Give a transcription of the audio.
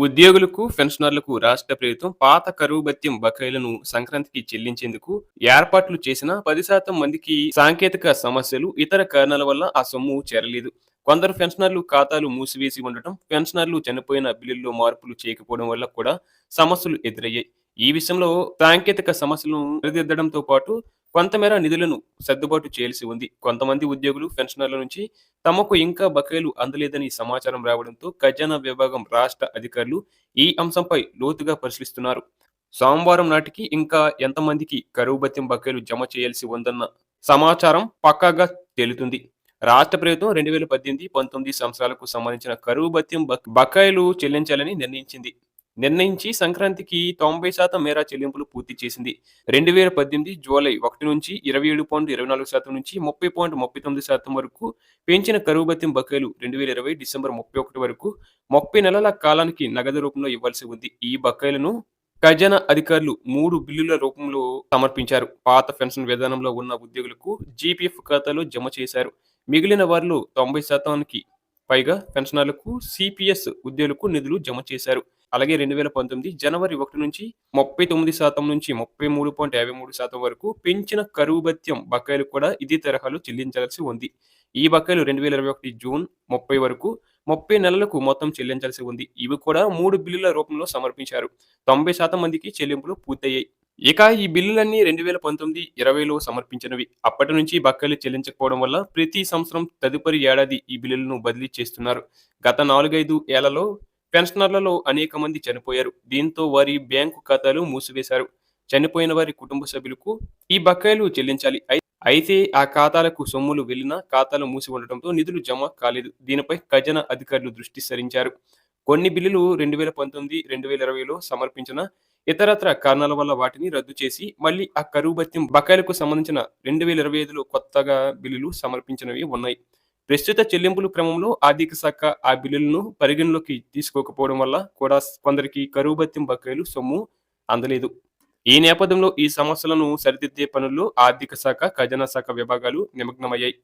ఉద్యోగులకు, పెన్షనర్లకు రాష్ట్ర ప్రభుత్వం పాత కరువు భత్యం బకాయిలను సంక్రాంతికి చెల్లించేందుకు ఏర్పాట్లు చేసిన 10% మందికి సాంకేతిక సమస్యలు, ఇతర కారణాల వల్ల ఆ సొమ్ము చేరలేదు. కొందరు పెన్షనర్లు ఖాతాలు మూసివేసి ఉండటం, పెన్షనర్లు చనిపోయిన బిల్లుల్లో మార్పులు చేయకపోవడం వల్ల కూడా సమస్యలు ఎదురయ్యాయి. ఈ విషయంలో సాంకేతిక సమస్యలను సరిదిద్దడంతో పాటు కొంతమేర నిధులను సర్దుబాటు చేయాల్సి ఉంది. కొంతమంది ఉద్యోగులు, పెన్షనర్ల నుంచి తమకు ఇంకా బకాయిలు అందలేదని సమాచారం రావడంతో ఖజానా విభాగం, రాష్ట్ర అధికారులు ఈ అంశంపై లోతుగా పరిశీలిస్తున్నారు. సోమవారం నాటికి ఇంకా ఎంతమందికి కరువు భత్యం బకాయిలు జమ చేయాల్సి ఉందన్న సమాచారం పక్కాగా తేలుతుంది. రాష్ట్ర ప్రభుత్వం 2018-19 సంవత్సరాలకు సంబంధించిన కరువు భత్యం బకాయిలు చెల్లించాలని నిర్ణయించి సంక్రాంతికి 90% మేర చెల్లింపులు పూర్తి చేసింది. 2018 జూలై 1 నుంచి 27.24% నుంచి 30.39% వరకు పెంచిన కరువు భత్యం బకాయిలు 2020 డిసెంబర్ 31 వరకు 30 నెలల కాలానికి నగదు రూపంలో ఇవ్వాల్సి ఉంది. ఈ బకాయిలను ఖజానా అధికారులు 3 బిల్లుల రూపంలో సమర్పించారు. పాత పెన్షన్ విధానంలో ఉన్న ఉద్యోగులకు జీపీఎఫ్ ఖాతాలో జమ చేశారు. మిగిలిన వారిలో 90%కి పైగా పెన్షనర్లకు, సిపిఎస్ ఉద్యోగులకు నిధులు జమ చేశారు. అలాగే 2019 జనవరి 1 నుంచి 39% నుంచి 33.53% వరకు పెంచిన కరువు భత్యం బకాయిలు కూడా ఇదే తరహాలో చెల్లించాల్సి ఉంది. ఈ బకాయిలు 2021 జూన్ 30 వరకు 30 నెలలకు మొత్తం చెల్లించాల్సి ఉంది. ఇవి కూడా 3 బిల్లుల రూపంలో సమర్పించారు. 90% మందికి చెల్లింపులు పూర్తయ్యాయి. ఇక ఈ బిల్లులన్నీ 2019-20లో సమర్పించినవి. అప్పటి నుంచి బకాయిలు చెల్లించకపోవడం వల్ల ప్రతి సంవత్సరం తదుపరి ఏడాది ఈ బిల్లులను బదిలీ చేస్తున్నారు. గత 4-5 ఏళ్లలో పెన్షనర్లలో అనేక మంది చనిపోయారు. దీంతో వారి బ్యాంకు ఖాతాలు మూసివేశారు. చనిపోయిన వారి కుటుంబ సభ్యులకు ఈ బకాయిలు చెల్లించాలి. అయితే ఆ ఖాతాలకు సొమ్ములు వెళ్లినా ఖాతాలు మూసి ఉండటంతో నిధులు జమ కాలేదు. దీనిపై ఖజానా అధికారులు దృష్టి సారించారు. కొన్ని బిల్లులు 2019-2020లో సమర్పించిన ఇతరత్ర కారణాల వల్ల వాటిని రద్దు చేసి మళ్ళీ ఆ కరువు భత్యం బకాయిలకు సంబంధించిన 2025లో కొత్తగా బిల్లులు సమర్పించినవి ఉన్నాయి. ప్రస్తుత చెల్లింపుల క్రమంలో ఆర్థిక శాఖ ఆ బిల్లులను పరిగణలోకి తీసుకోకపోవడం వల్ల కూడా కొందరికి కరువు భత్యం బకాయిలు సొమ్ము అందలేదు. ఈ నేపథ్యంలో ఈ సమస్యలను సరిదిద్దే పనుల్లో ఆర్థిక శాఖ, ఖజానా శాఖ విభాగాలు నిమగ్నమయ్యాయి.